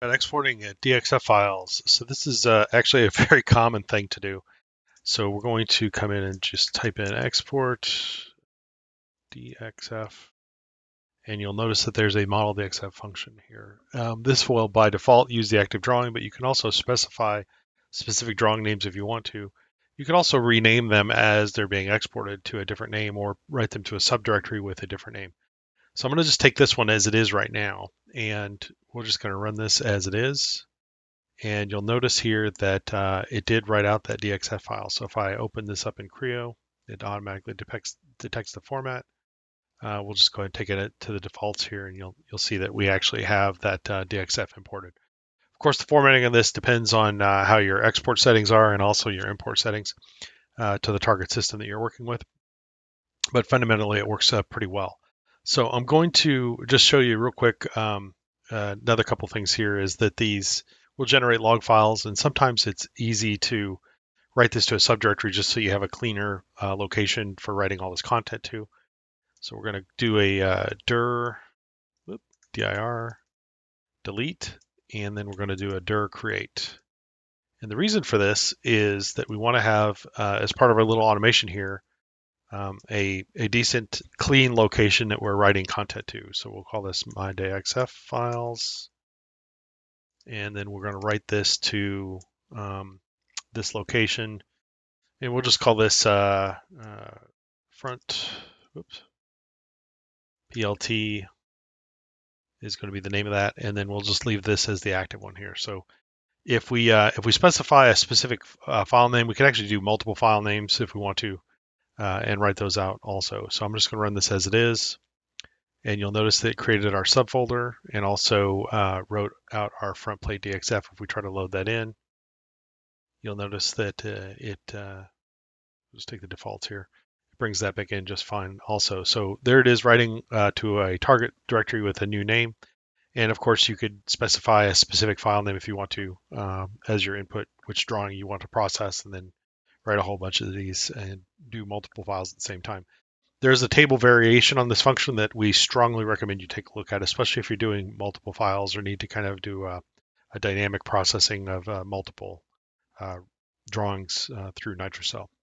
At exporting DXF files. So this is actually a very common thing to do. So we're going to come in and just type in export DXF, and you'll notice that there's a model DXF function here. This will by default use the active drawing, but you can also specify specific drawing names if you want to. You can also rename them as they're being exported to a different name or write them to a subdirectory with a different name. So I'm going to just take this one as it is right now, and we're just going to run this as it is. And you'll notice here that it did write out that DXF file. So if I open this up in Creo, it automatically detects the format. We'll just go ahead and take it to the defaults here, and you'll see that we actually have that DXF imported. Of course, the formatting of this depends on how your export settings are and also your import settings to the target system that you're working with. But fundamentally, it works pretty well. So I'm going to just show you real quick. Another couple things here is that these will generate log files, and sometimes it's easy to write this to a subdirectory just so you have a cleaner location for writing all this content to. So we're going to do a dir delete, and then we're going to do a dir create. And the reason for this is that we want to have, as part of our little automation here, a decent, clean location that we're writing content to. So we'll call this my DXF files, and then we're going to write this to this location, and we'll just call this front. Whoops, PLT is going to be the name of that, and then we'll just leave this as the active one here. So if we specify a specific file name, we can actually do multiple file names if we want to, and write those out also. So I'm just going to run this as it is, and you'll notice that it created our subfolder and also wrote out our front plate DXF. If we try to load that in, you'll notice that just take the defaults here. It brings that back in just fine also. So there it is, writing to a target directory with a new name. And of course, you could specify a specific file name if you want to as your input, which drawing you want to process, and then write a whole bunch of these and do multiple files at the same time. There's a table variation on this function that we strongly recommend you take a look at, especially if you're doing multiple files or need to kind of do a dynamic processing of multiple drawings through NitroCell.